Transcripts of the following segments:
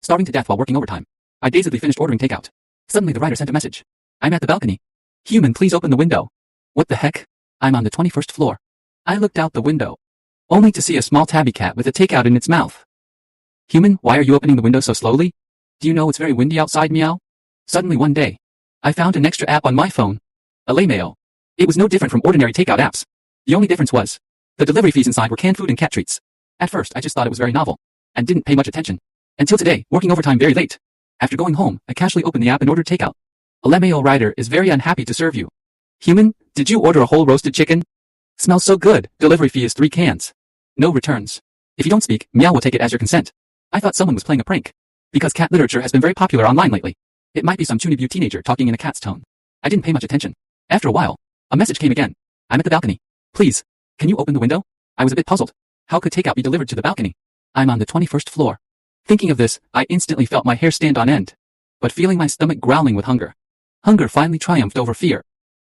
starving to death while working overtime. I dazedly finished ordering takeout. Suddenly the writer sent a message. I'm at the balcony. Human, please open the window. What the heck? I'm on the 21st floor. I looked out the window, only to see a small tabby cat with a takeout in its mouth. Human, why are you opening the window so slowly? Do you know it's very windy outside, meow? Suddenly one day, I found an extra app on my phone. A Laymail. It was no different from ordinary takeout apps. The only difference was, the delivery fees inside were canned food and cat treats. At first, I just thought it was very novel, and didn't pay much attention. Until today, working overtime very late. After going home, I casually opened the app and ordered takeout. A Laymail writer is very unhappy to serve you. Human, did you order a whole roasted chicken? Smells so good. Delivery fee is 3 cans. No returns. If you don't speak, meow will take it as your consent. I thought someone was playing a prank. Because cat literature has been very popular online lately. It might be some Tunibu teenager talking in a cat's tone. I didn't pay much attention. After a while, a message came again. I'm at the balcony. Please, can you open the window? I was a bit puzzled. How could takeout be delivered to the balcony? I'm on the 21st floor. Thinking of this, I instantly felt my hair stand on end. But feeling my stomach growling with hunger. Hunger finally triumphed over fear.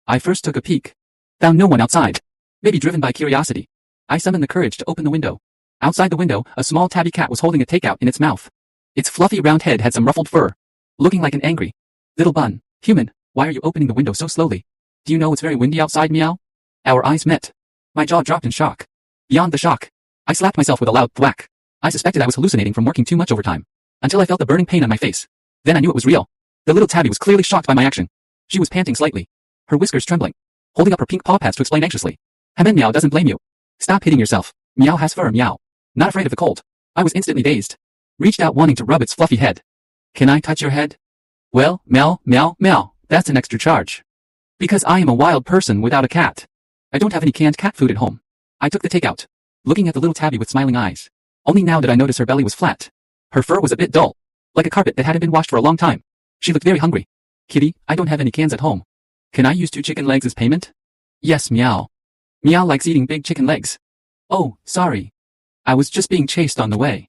I first took a peek. Found no one outside. Maybe driven by curiosity. I summoned the courage to open the window. Outside the window, a small tabby cat was holding a takeout in its mouth. Its fluffy round head had some ruffled fur. Looking like an angry little bun. Human, why are you opening the window so slowly? Do you know it's very windy outside, meow? Our eyes met. My jaw dropped in shock. Beyond the shock, I slapped myself with a loud thwack. I suspected I was hallucinating from working too much overtime. Until I felt the burning pain on my face. Then I knew it was real. The little tabby was clearly shocked by my action. She was panting slightly. Her whiskers trembling. Holding up her pink paw pads to explain anxiously. Hamen meow doesn't blame you. Stop hitting yourself. Meow has fur, meow. Not afraid of the cold. I was instantly dazed. Reached out wanting to rub its fluffy head. Can I touch your head? Well, meow, meow, meow. That's an extra charge. Because I am a wild person without a cat. I don't have any canned cat food at home. I took the takeout. Looking at the little tabby with smiling eyes. Only now did I notice her belly was flat. Her fur was a bit dull. Like a carpet that hadn't been washed for a long time. She looked very hungry. Kitty, I don't have any cans at home. Can I use 2 chicken legs as payment? Yes, meow. Meow likes eating big chicken legs. Oh, sorry. I was just being chased on the way.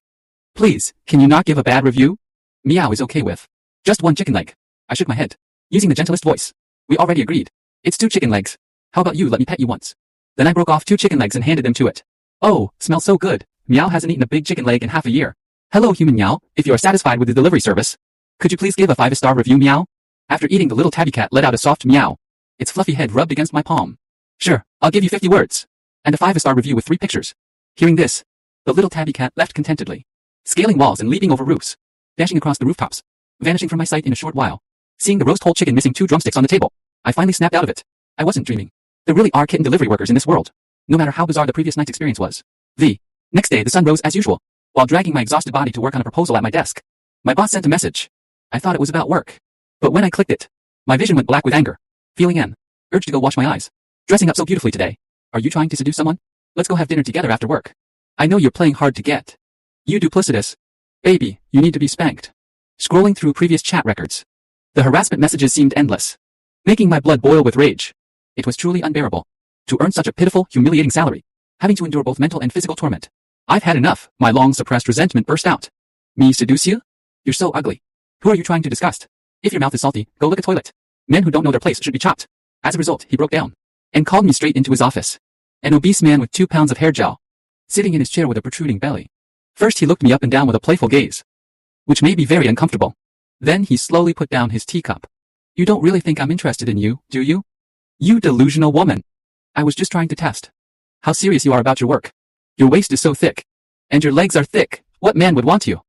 Please, can you not give a bad review? Meow is okay with just 1 chicken leg. I shook my head, using the gentlest voice. We already agreed. It's 2 chicken legs. How about you let me pet you once? Then I broke off 2 chicken legs and handed them to it. Oh, smells so good. Meow hasn't eaten a big chicken leg in half a year. Hello, human meow. If you are satisfied with the delivery service, could you please give a 5-star review, meow? After eating, the little tabby cat let out a soft meow. Its fluffy head rubbed against my palm. Sure, I'll give you 50 words. And a 5-star review with 3 pictures. Hearing this, the little tabby cat left contentedly. Scaling walls and leaping over roofs. Dashing across the rooftops. Vanishing from my sight in a short while. Seeing the roast whole chicken missing 2 drumsticks on the table, I finally snapped out of it. I wasn't dreaming. There really are kitten delivery workers in this world. No matter how bizarre the previous night's experience was. The next day, the sun rose as usual, while dragging my exhausted body to work on a proposal at my desk. My boss sent a message. I thought it was about work. But when I clicked it, my vision went black with anger. Feeling an urge to go wash my eyes. Dressing up so beautifully today. Are you trying to seduce someone? Let's go have dinner together after work. I know you're playing hard to get. You duplicitous. Baby, you need to be spanked. Scrolling through previous chat records. The harassment messages seemed endless. Making my blood boil with rage. It was truly unbearable. To earn such a pitiful, humiliating salary. Having to endure both mental and physical torment. I've had enough. My long-suppressed resentment burst out. Me seduce you? You're so ugly. Who are you trying to disgust? If your mouth is salty, go lick a toilet. Men who don't know their place should be chopped. As a result, he broke down. And called me straight into his office. An obese man with 2 pounds of hair gel. Sitting in his chair with a protruding belly. First he looked me up and down with a playful gaze. Which made me very uncomfortable. Then he slowly put down his teacup. You don't really think I'm interested in you, do you? You delusional woman. I was just trying to test how serious you are about your work. Your waist is so thick. And your legs are thick. What man would want you?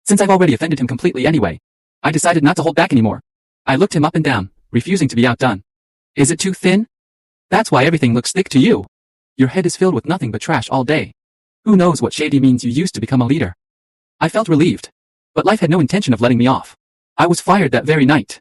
Since I've already offended him completely anyway, I decided not to hold back anymore. I looked him up and down, refusing to be outdone. Is it too thin? That's why everything looks thick to you. Your head is filled with nothing but trash all day. Who knows what shady means you used to become a leader? I felt relieved. But life had no intention of letting me off. I was fired that very night.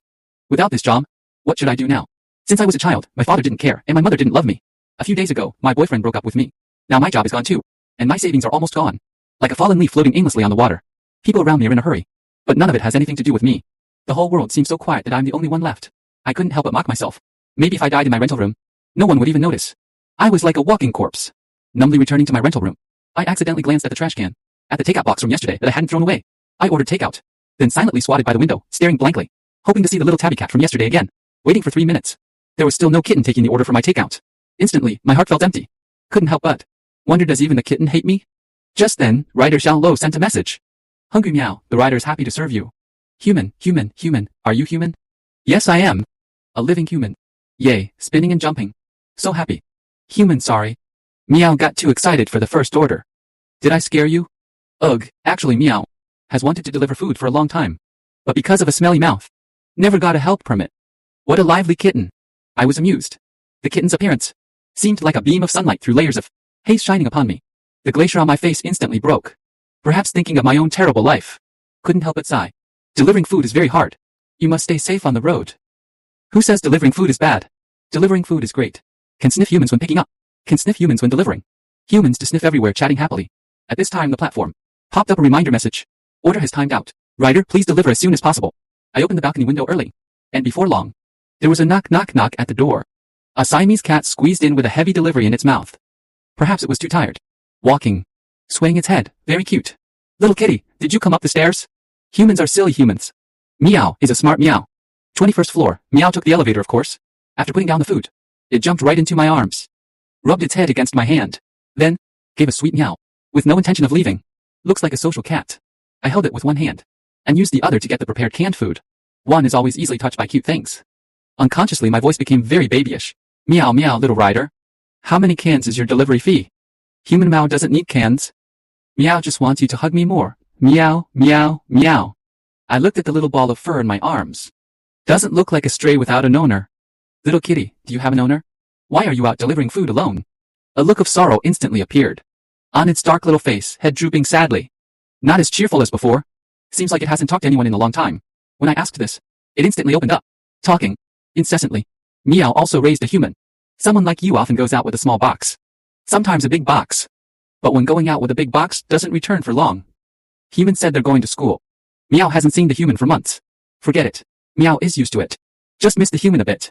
Without this job, what should I do now? Since I was a child, my father didn't care, and my mother didn't love me. A few days ago, my boyfriend broke up with me. Now my job is gone too. And my savings are almost gone. Like a fallen leaf floating aimlessly on the water. People around me are in a hurry. But none of it has anything to do with me. The whole world seems so quiet that I'm the only one left. I couldn't help but mock myself. Maybe if I died in my rental room, no one would even notice. I was like a walking corpse. Numbly returning to my rental room, I accidentally glanced at the trash can. At the takeout box from yesterday that I hadn't thrown away. I ordered takeout. Then silently swatted by the window, staring blankly. Hoping to see the little tabby cat from yesterday again. Waiting for 3 minutes. There was still no kitten taking the order for my takeout. Instantly, my heart felt empty. Couldn't help but wonder, does even the kitten hate me? Just then, writer Xiao Lo sent a message. Hungry meow, the rider is happy to serve you. Human, human, human, are you human? Yes, I am. A living human. Yay, spinning and jumping. So happy. Human, sorry. Meow got too excited for the first order. Did I scare you? Ugh, actually Meow has wanted to deliver food for a long time. But because of a smelly mouth, never got a health permit. What a lively kitten. I was amused. The kitten's appearance seemed like a beam of sunlight through layers of haze shining upon me. The glacier on my face instantly broke. Perhaps thinking of my own terrible life. Couldn't help but sigh. Delivering food is very hard. You must stay safe on the road. Who says delivering food is bad? Delivering food is great. Can sniff humans when picking up. Can sniff humans when delivering. Humans to sniff everywhere chatting happily. At this time the platform popped up a reminder message. Order has timed out. Rider, please deliver as soon as possible. I opened the balcony window early. And before long, there was a knock knock knock at the door. A Siamese cat squeezed in with a heavy delivery in its mouth. Perhaps it was too tired. Walking. Swaying its head. Very cute. Little kitty, did you come up the stairs? Humans are silly humans. Meow is a smart meow. 21st floor. Meow took the elevator, of course. After putting down the food, it jumped right into my arms. Rubbed its head against my hand. Then, gave a sweet meow. With no intention of leaving. Looks like a social cat. I held it with one hand. And used the other to get the prepared canned food. One is always easily touched by cute things. Unconsciously my voice became very babyish. Meow meow little rider. How many cans is your delivery fee? Human meow doesn't need cans. Meow just wants you to hug me more. Meow, meow, meow. I looked at the little ball of fur in my arms. Doesn't look like a stray without an owner. Little kitty, do you have an owner? Why are you out delivering food alone? A look of sorrow instantly appeared. On its dark little face, head drooping sadly. Not as cheerful as before. Seems like it hasn't talked to anyone in a long time. When I asked this, it instantly opened up. Talking. Incessantly. Meow also raised a human. Someone like you often goes out with a small box. Sometimes a big box. But when going out with a big box, doesn't return for long. Human said they're going to school. Meow hasn't seen the human for months. Forget it. Meow is used to it. Just miss the human a bit.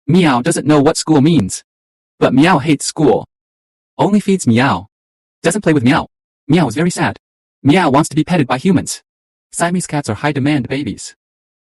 Meow doesn't know what school means. But Meow hates school. Only feeds Meow. Doesn't play with Meow. Meow is very sad. Meow wants to be petted by humans. Siamese cats are high-demand babies.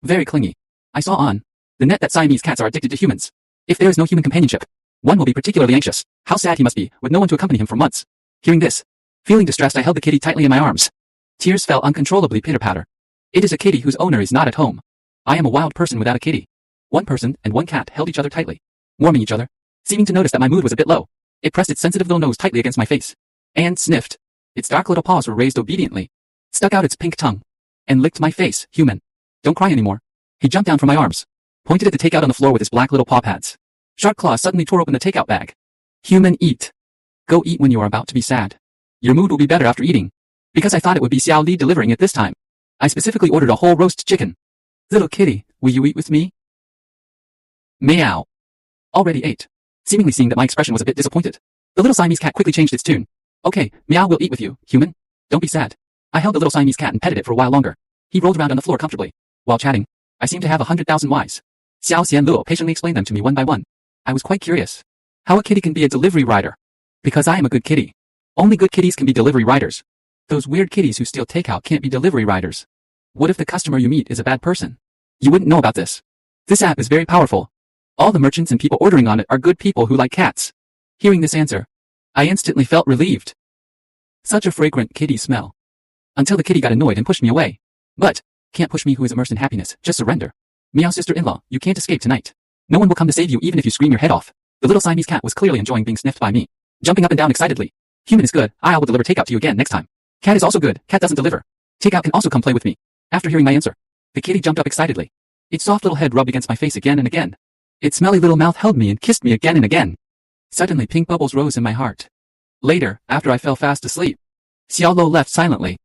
Very clingy. I saw on the net that Siamese cats are addicted to humans. If there is no human companionship, one will be particularly anxious. How sad he must be, with no one to accompany him for months. Hearing this, feeling distressed, I held the kitty tightly in my arms. Tears fell uncontrollably pitter-patter. It is a kitty whose owner is not at home. I am a wild person without a kitty. One person and one cat held each other tightly, warming each other, seeming to notice that my mood was a bit low. It pressed its sensitive little nose tightly against my face, and sniffed. Its dark little paws were raised obediently, stuck out its pink tongue, and licked my face. Human, don't cry anymore. He jumped down from my arms, pointed at the takeout on the floor with his black little paw pads. Sharp claws suddenly tore open the takeout bag. Human, eat. Go eat when you are about to be sad. Your mood will be better after eating. Because I thought it would be Xiao Li delivering it this time, I specifically ordered a whole roast chicken. Little kitty, will you eat with me? Meow. Already ate. Seemingly seeing that my expression was a bit disappointed, the little Siamese cat quickly changed its tune. Okay, Meow will eat with you, human. Don't be sad. I held the little Siamese cat and petted it for a while longer. He rolled around on the floor comfortably. While chatting, I seemed to have 100,000 whys. Xiao Xian Luo patiently explained them to me one by one. I was quite curious. How a kitty can be a delivery rider. Because I am a good kitty. Only good kitties can be delivery riders. Those weird kitties who steal takeout can't be delivery riders. What if the customer you meet is a bad person? You wouldn't know about this. This app is very powerful. All the merchants and people ordering on it are good people who like cats. Hearing this answer, I instantly felt relieved. Such a fragrant kitty smell. Until the kitty got annoyed and pushed me away. But, can't push me who is immersed in happiness, just surrender. Meow sister-in-law, you can't escape tonight. No one will come to save you even if you scream your head off. The little Siamese cat was clearly enjoying being sniffed by me. Jumping up and down excitedly. Human is good, I will deliver takeout to you again next time. Cat is also good, cat doesn't deliver. Takeout can also come play with me. After hearing my answer, the kitty jumped up excitedly. Its soft little head rubbed against my face again and again. Its smelly little mouth held me and kissed me again and again. Suddenly pink bubbles rose in my heart. Later, after I fell fast asleep, Xiao Lo left silently.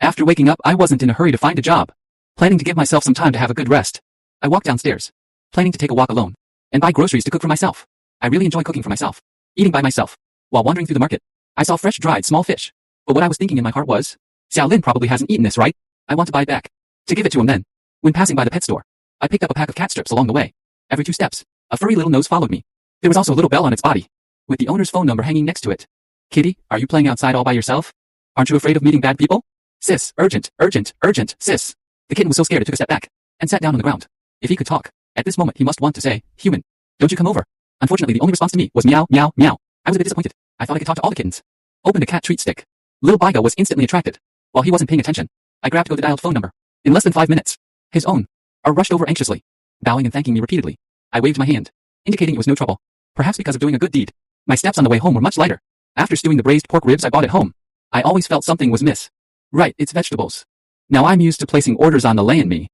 After waking up, I wasn't in a hurry to find a job. Planning to give myself some time to have a good rest. I walked downstairs, planning to take a walk alone, and buy groceries to cook for myself. I really enjoy cooking for myself, eating by myself. While wandering through the market, I saw fresh dried small fish. But what I was thinking in my heart was, Xiao Lin probably hasn't eaten this, right? I want to buy it back. To give it to him then. When passing by the pet store, I picked up a pack of cat strips along the way. Every 2 steps, a furry little nose followed me. There was also a little bell on its body, with the owner's phone number hanging next to it. Kitty, are you playing outside all by yourself? Aren't you afraid of meeting bad people? Sis, urgent, urgent, urgent, sis. The kitten was so scared it took a step back, and sat down on the ground. If he could talk, at this moment he must want to say, human, don't you come over. Unfortunately the only response to me was meow, meow, meow. I was a bit disappointed. I thought I could talk to all the kittens. Opened a cat treat stick. Little Baiga was instantly attracted. While he wasn't paying attention, I grabbed to go to dialed phone number. In less than 5 minutes. His own. R rushed over anxiously. Bowing and thanking me repeatedly. I waved my hand, indicating it was no trouble. Perhaps because of doing a good deed. My steps on the way home were much lighter. After stewing the braised pork ribs I bought at home, I always felt something was miss. Right, it's vegetables. Now I'm used to placing orders on the lay and me.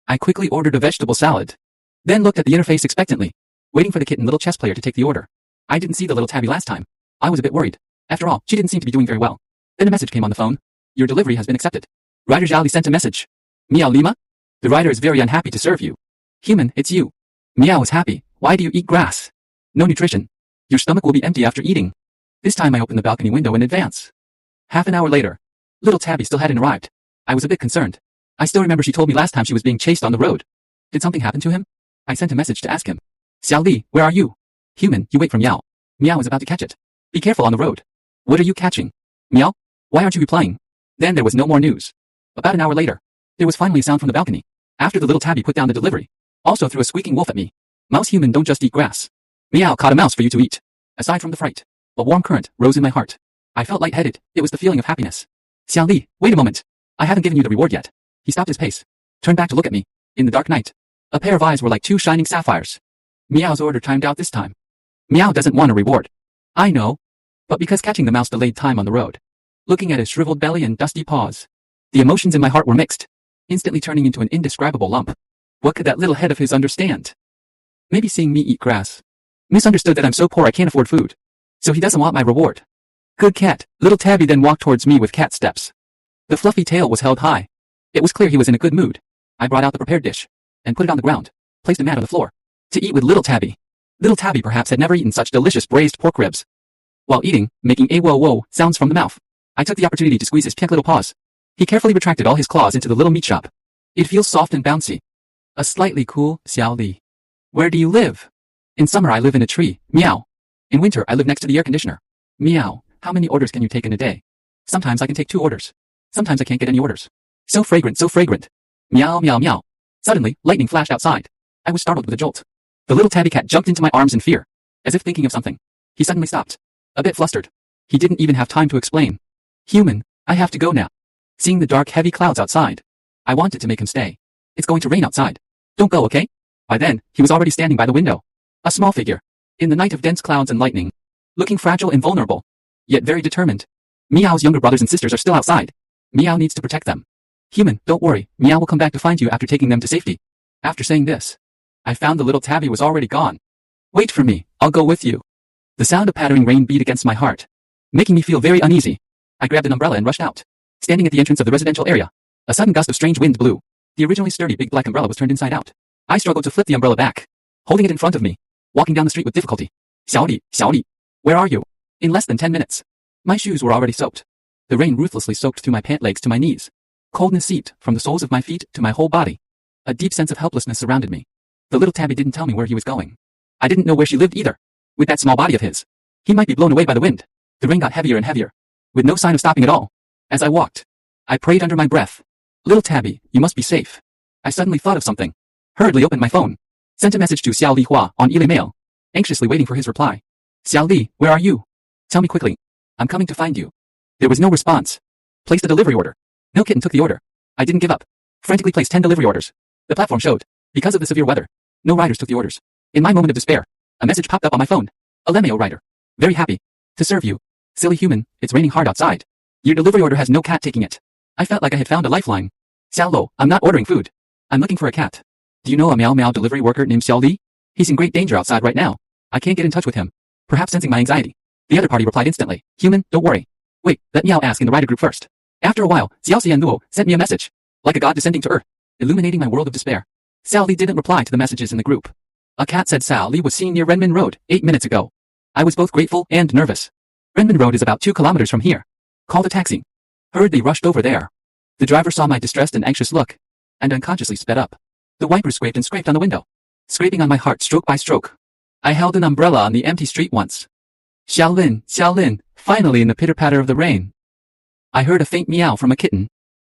I quickly ordered a vegetable salad. Then looked at the interface expectantly, waiting for the Kitten little chess player to take the order. I didn't see the little tabby last time. I was a bit worried. After all, she didn't seem to be doing very well. Then a message came on the phone. Your delivery has been accepted. Writer Zhao sent a message. Meow Lima? The writer is very unhappy to serve you. Human, it's you. Meow is happy. Why do you eat grass? No nutrition. Your stomach will be empty after eating. This time I opened the balcony window in advance. Half an hour later, little Tabby still hadn't arrived. I was a bit concerned. I still remember she told me last time she was being chased on the road. Did something happen to him? I sent a message to ask him. Xiao Li, where are you? Human, you wait for Meow. Meow is about to catch it. Be careful on the road. What are you catching? Meow? Why aren't you replying? Then there was no more news. About an hour later, there was finally a sound from the balcony. After the little Tabby put down the delivery. Also threw a squeaking wolf at me. Mouse human don't just eat grass. Meow caught a mouse for you to eat. Aside from the fright, a warm current rose in my heart. I felt lightheaded. It was the feeling of happiness. Xiao Li, wait a moment. I haven't given you the reward yet. He stopped his pace, turned back to look at me. In the dark night, a pair of eyes were like two shining sapphires. Meow's order timed out this time. Meow doesn't want a reward. I know. But because catching the mouse delayed time on the road. Looking at his shriveled belly and dusty paws. The emotions in my heart were mixed, instantly turning into an indescribable lump. What could that little head of his understand? Maybe seeing me eat grass. Misunderstood that I'm so poor I can't afford food. So he doesn't want my reward. Good cat. Little Tabby then walked towards me with cat steps. The fluffy tail was held high. It was clear he was in a good mood. I brought out the prepared dish and put it on the ground, placed a mat on the floor to eat with little Tabby. Little Tabby perhaps had never eaten such delicious braised pork ribs. While eating, making a whoa sounds from the mouth, I took the opportunity to squeeze his pink little paws. He carefully retracted all his claws into the little meat shop. It feels soft and bouncy. A slightly cool Xiao Li. Where do you live? In summer I live in a tree. Meow. In winter I live next to the air conditioner. Meow. How many orders can you take in a day? Sometimes I can take 2 orders. Sometimes I can't get any orders. So fragrant, so fragrant. Meow, meow, meow. Suddenly, lightning flashed outside. I was startled with a jolt. The little tabby cat jumped into my arms in fear, as if thinking of something. He suddenly stopped, a bit flustered. He didn't even have time to explain. Human, I have to go now. Seeing the dark, heavy clouds outside, I wanted to make him stay. It's going to rain outside. Don't go, okay? By then, he was already standing by the window. A small figure. In the night of dense clouds and lightning. Looking fragile and vulnerable. Yet very determined. Meow's younger brothers and sisters are still outside. Meow needs to protect them. Human, don't worry. Meow will come back to find you after taking them to safety. After saying this, I found the little tabby was already gone. Wait for me. I'll go with you. The sound of pattering rain beat against my heart, making me feel very uneasy. I grabbed an umbrella and rushed out. Standing at the entrance of the residential area, a sudden gust of strange wind blew. The originally sturdy big black umbrella was turned inside out. I struggled to flip the umbrella back, holding it in front of me, walking down the street with difficulty. Xiao Li, where are you? In less than 10 minutes. My shoes were already soaked. The rain ruthlessly soaked through my pant legs to my knees. Coldness seeped from the soles of my feet to my whole body. A deep sense of helplessness surrounded me. The little tabby didn't tell me where he was going. I didn't know where she lived either. With that small body of his, he might be blown away by the wind. The rain got heavier and heavier, with no sign of stopping at all. As I walked, I prayed under my breath. Little tabby, you must be safe. I suddenly thought of something. Hurriedly opened my phone. Sent a message to Xiao Li Hua on email, anxiously waiting for his reply. Xiao Li, where are you? Tell me quickly. I'm coming to find you. There was no response. Placed a delivery order. No Kitten took the order. I didn't give up. Frantically placed 10 delivery orders. The platform showed, because of the severe weather, no riders took the orders. In my moment of despair, a message popped up on my phone. A Lemeo rider. Very happy to serve you. Silly human, it's raining hard outside. Your delivery order has no cat taking it. I felt like I had found a lifeline. Xiao Lo, I'm not ordering food. I'm looking for a cat. Do you know a Meow Meow delivery worker named Xiao Li? He's in great danger outside right now. I can't get in touch with him. Perhaps sensing my anxiety. The other party replied instantly. Human, don't worry. Wait, let Meow ask in the rider group first. After a while, Xiao Xian Luo sent me a message. Like a god descending to earth, illuminating my world of despair. Xiao Li didn't reply to the messages in the group. A cat said Xiao Li was seen near Renmin Road 8 minutes ago. I was both grateful and nervous. Renmin Road is about 2 kilometers from here. Called a taxi. Hurriedly rushed over there. The driver saw my distressed and anxious look, and unconsciously sped up. The wipers scraped and scraped on the window, scraping on my heart stroke by stroke. I held an umbrella on the empty street once. Xiao Lin, finally in the pitter-patter of the rain. I heard a faint meow from a kitten,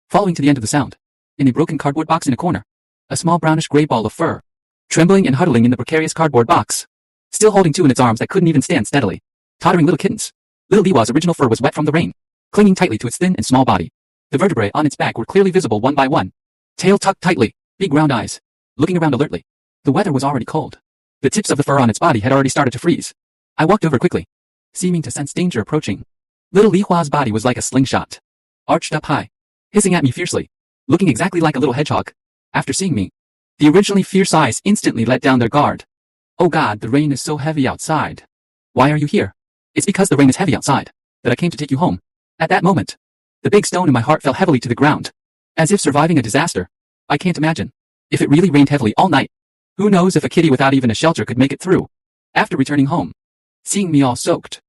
following to the end of the sound. In a broken cardboard box in a corner, a small brownish-gray ball of fur, trembling and huddling in the precarious cardboard box, still holding 2 in its arms that couldn't even stand steadily. Tottering little kittens. Little Liwa's original fur was wet from the rain, clinging tightly to its thin and small body. The vertebrae on its back were clearly visible one by one. Tail tucked tightly, big round eyes, looking around alertly. The weather was already cold. The tips of the fur on its body had already started to freeze. I walked over quickly, seeming to sense danger approaching. Little Li Hua's body was like a slingshot, arched up high, hissing at me fiercely, looking exactly like a little hedgehog. After seeing me, the originally fierce eyes instantly let down their guard. Oh God, the rain is so heavy outside. Why are you here? It's because the rain is heavy outside that I came to take you home. At that moment, the big stone in my heart fell heavily to the ground, as if surviving a disaster. I can't imagine. If it really rained heavily all night, who knows if a kitty without even a shelter could make it through. After returning home, seeing me all soaked,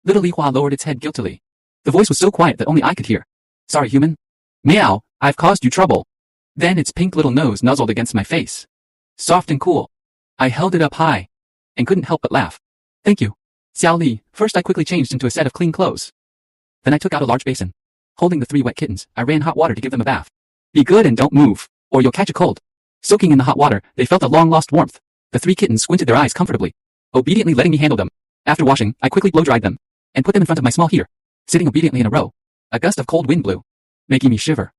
little Li Hua lowered its head guiltily. The voice was so quiet that only I could hear. Sorry, human. Meow, I've caused you trouble. Then its pink little nose nuzzled against my face. Soft and cool. I held it up high, and couldn't help but laugh. Thank you, Xiao Li. First I quickly changed into a set of clean clothes. Then I took out a large basin. Holding the 3 wet kittens, I ran hot water to give them a bath. Be good and don't move, or you'll catch a cold. Soaking in the hot water, they felt a long-lost warmth. The 3 kittens squinted their eyes comfortably, obediently letting me handle them. After washing, I quickly blow-dried them, and put them in front of my small heater, sitting obediently in a row. A gust of cold wind blew, making me shiver.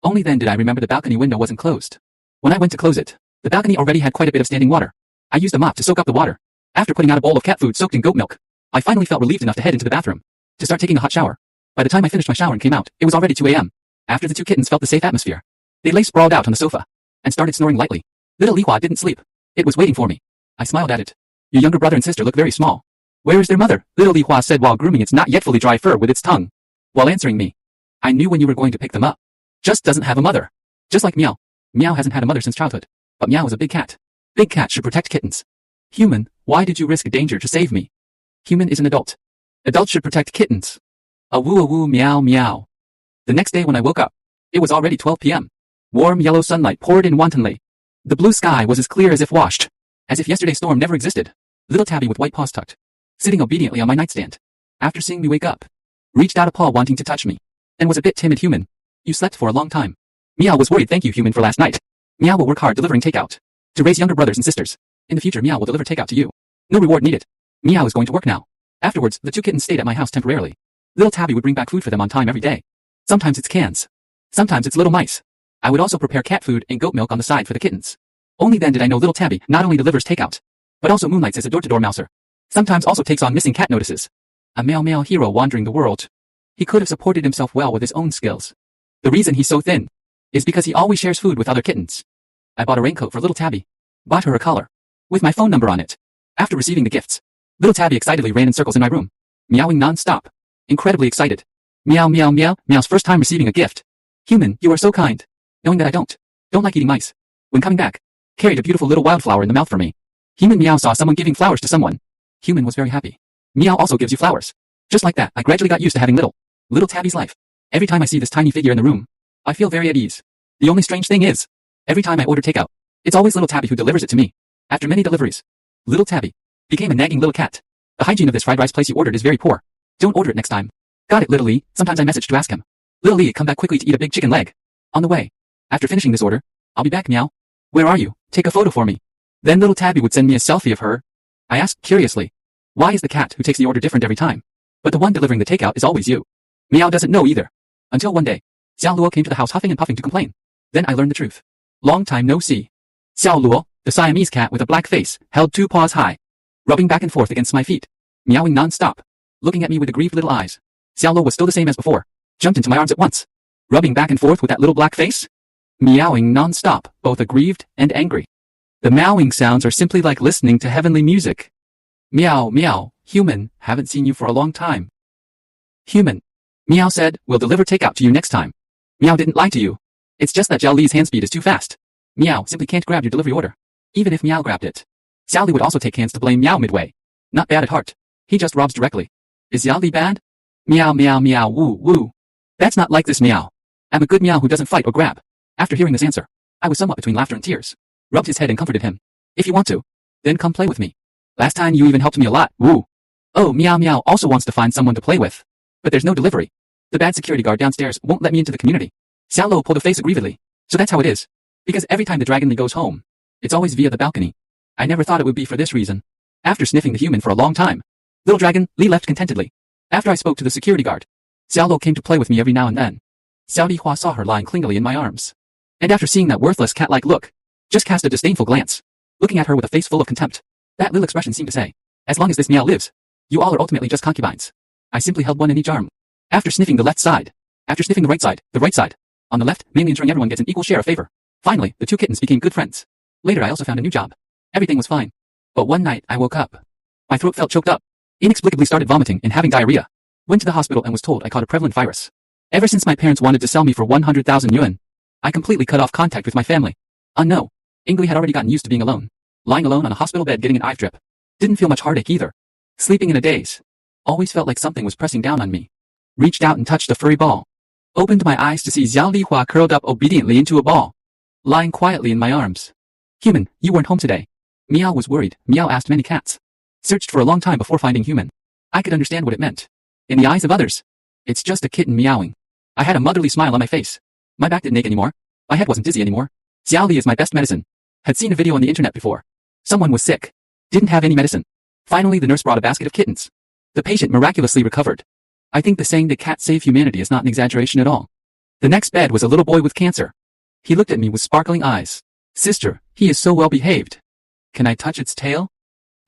Only then did I remember the balcony window wasn't closed. When I went to close it, the balcony already had quite a bit of standing water. I used a mop to soak up the water. After putting out a bowl of cat food soaked in goat milk, I finally felt relieved enough to head into the bathroom, to start taking a hot shower. By the time I finished my shower and came out, it was already 2 a.m. After the 2 kittens felt the safe atmosphere, they lay sprawled out on the sofa, and started snoring lightly. Little Li Hua didn't sleep. It was waiting for me. I smiled at it. Your younger brother and sister look very small. Where is their mother? Little Li Hua said while grooming its not yet fully dry fur with its tongue. While answering me, I knew when you were going to pick them up. Just doesn't have a mother. Just like Meow. Meow hasn't had a mother since childhood. But Meow is a big cat. Big cat should protect kittens. Human, why did you risk danger to save me? Human is an adult. Adults should protect kittens. A woo meow meow. The next day when I woke up, it was already 12 p.m. Warm yellow sunlight poured in wantonly. The blue sky was as clear as if washed. As if yesterday's storm never existed. Little Tabby with white paws tucked, sitting obediently on my nightstand. After seeing me wake up, reached out a paw wanting to touch me, and was a bit timid. Human, you slept for a long time. Meow was worried. Thank you, human, for last night. Meow will work hard delivering takeout to raise younger brothers and sisters. In the future, Meow will deliver takeout to you. No reward needed. Meow is going to work now. Afterwards, the 2 kittens stayed at my house temporarily. Little Tabby would bring back food for them on time every day. Sometimes it's cans. Sometimes it's little mice. I would also prepare cat food and goat milk on the side for the kittens. Only then did I know Little Tabby not only delivers takeout, but also moonlights as a door-to-door mouser. Sometimes also takes on missing cat notices. A meow hero wandering the world. He could have supported himself well with his own skills. The reason he's so thin is because he always shares food with other kittens. I bought a raincoat for Little Tabby. Bought her a collar with my phone number on it. After receiving the gifts, Little Tabby excitedly ran in circles in my room, meowing non-stop. Incredibly excited. Meow meow meow. Meow's first time receiving a gift. Human, you are so kind. Knowing that I don't like eating mice. When coming back, carried a beautiful little wildflower in the mouth for me. Human Meow saw someone giving flowers to someone. Human was very happy. Meow also gives you flowers. Just like that, I gradually got used to having Little Tabby's life. Every time I see this tiny figure in the room, I feel very at ease. The only strange thing is, every time I order takeout, it's always Little Tabby who delivers it to me. After many deliveries, Little Tabby became a nagging little cat. The hygiene of this fried rice place you ordered is very poor. Don't order it next time. Got it, Little Lee. Sometimes I message to ask him. Little Lee, come back quickly to eat a big chicken leg. On the way. After finishing this order, I'll be back, Meow. Where are you? Take a photo for me. Then Little Tabby would send me a selfie of her. I asked curiously, why is the cat who takes the order different every time? But the one delivering the takeout is always you. Meow doesn't know either. Until one day, Xiao Luo came to the house huffing and puffing to complain. Then I learned the truth. Long time no see. Xiao Luo, the Siamese cat with a black face, held 2 paws high, rubbing back and forth against my feet, meowing non-stop, looking at me with aggrieved little eyes. Xiao Luo was still the same as before, jumped into my arms at once, rubbing back and forth with that little black face, meowing non-stop, both aggrieved and angry. The meowing sounds are simply like listening to heavenly music. Meow, meow, human, haven't seen you for a long time. Human. Meow said, we'll deliver takeout to you next time. Meow didn't lie to you. It's just that Xiao Li's hand speed is too fast. Meow simply can't grab your delivery order. Even if Meow grabbed it. Xiao Li would also take hands to blame Meow midway. Not bad at heart. He just robs directly. Is Xiao Li bad? Meow meow meow woo woo. That's not like this Meow. I'm a good Meow who doesn't fight or grab. After hearing this answer, I was somewhat between laughter and tears. Rubbed his head and comforted him. If you want to, then come play with me. Last time you even helped me a lot, woo. Oh, Meow Meow also wants to find someone to play with. But there's no delivery. The bad security guard downstairs won't let me into the community. Xiao Luo pulled a face aggrievedly. So that's how it is. Because every time the Dragonly goes home, it's always via the balcony. I never thought it would be for this reason. After sniffing the human for a long time, Little Dragon Li left contentedly. After I spoke to the security guard, Xiao Luo came to play with me every now and then. Xiao Lihua saw her lying clingily in my arms. And after seeing that worthless cat-like look, just cast a disdainful glance, looking at her with a face full of contempt. That little expression seemed to say, as long as this Miao lives, you all are ultimately just concubines. I simply held one in each arm. After sniffing the left side, after sniffing the right side, on the left, mainly ensuring everyone gets an equal share of favor. Finally, the two kittens became good friends. Later I also found a new job. Everything was fine. But one night I woke up. My throat felt choked up. Inexplicably started vomiting and having diarrhea. Went to the hospital and was told I caught a prevalent virus. Ever since my parents wanted to sell me for 100,000 yuan, I completely cut off contact with my family. No. Ingli had already gotten used to being alone. Lying alone on a hospital bed getting an eye drip. Didn't feel much heartache either. Sleeping in a daze. Always felt like something was pressing down on me. Reached out and touched a furry ball. Opened my eyes to see Xiao Lihua curled up obediently into a ball. Lying quietly in my arms. Human, you weren't home today. Meow was worried. Meow asked many cats. Searched for a long time before finding human. I could understand what it meant. In the eyes of others, it's just a kitten meowing. I had a motherly smile on my face. My back didn't ache anymore. My head wasn't dizzy anymore. Xiao Li is my best medicine. Had seen a video on the internet before. Someone was sick. Didn't have any medicine. Finally the nurse brought a basket of kittens. The patient miraculously recovered. I think the saying that cats save humanity is not an exaggeration at all. The next bed was a little boy with cancer. He looked at me with sparkling eyes. Sister, he is so well behaved. Can I touch its tail?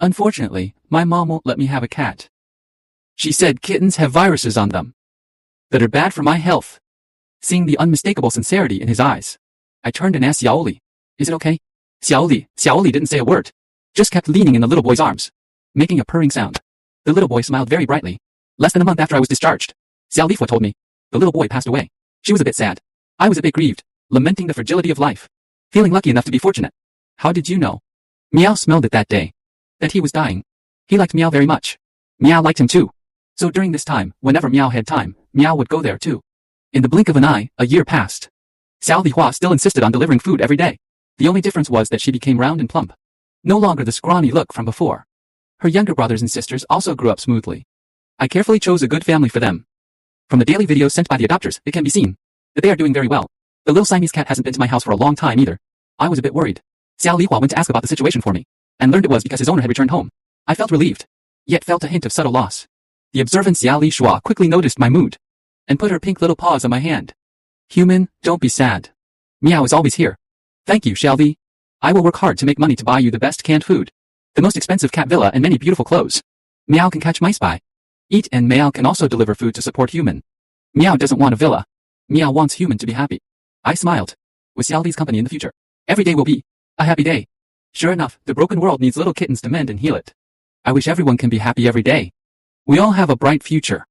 Unfortunately, my mom won't let me have a cat. She said kittens have viruses on them that are bad for my health. Seeing the unmistakable sincerity in his eyes, I turned and asked Xiaoli, is it okay? Xiaoli didn't say a word, just kept leaning in the little boy's arms, making a purring sound. The little boy smiled very brightly. Less than a month after I was discharged, Xiao Lifua told me, the little boy passed away. She was a bit sad. I was a bit grieved, lamenting the fragility of life, feeling lucky enough to be fortunate. How did you know? Meow smelled it that day, that he was dying. He liked Meow very much. Meow liked him too. So during this time, whenever Meow had time, Meow would go there too. In the blink of an eye, a year passed. Xiao Lihua still insisted on delivering food every day. The only difference was that she became round and plump. No longer the scrawny look from before. Her younger brothers and sisters also grew up smoothly. I carefully chose a good family for them. From the daily videos sent by the adopters, it can be seen that they are doing very well. The little Siamese cat hasn't been to my house for a long time either. I was a bit worried. Xiao Lihua went to ask about the situation for me, and learned it was because his owner had returned home. I felt relieved, yet felt a hint of subtle loss. The observant Xiao Lihua quickly noticed my mood, and put her pink little paws on my hand. Human, don't be sad. Meow is always here. Thank you, Xiao Li. I will work hard to make money to buy you the best canned food, the most expensive cat villa and many beautiful clothes. Meow can catch mice by eat, and Meow can also deliver food to support human. Meow doesn't want a villa. Meow wants human to be happy. I smiled. With Xiao Li's company in the future, every day will be a happy day. Sure enough, the broken world needs little kittens to mend and heal it. I wish everyone can be happy every day. We all have a bright future.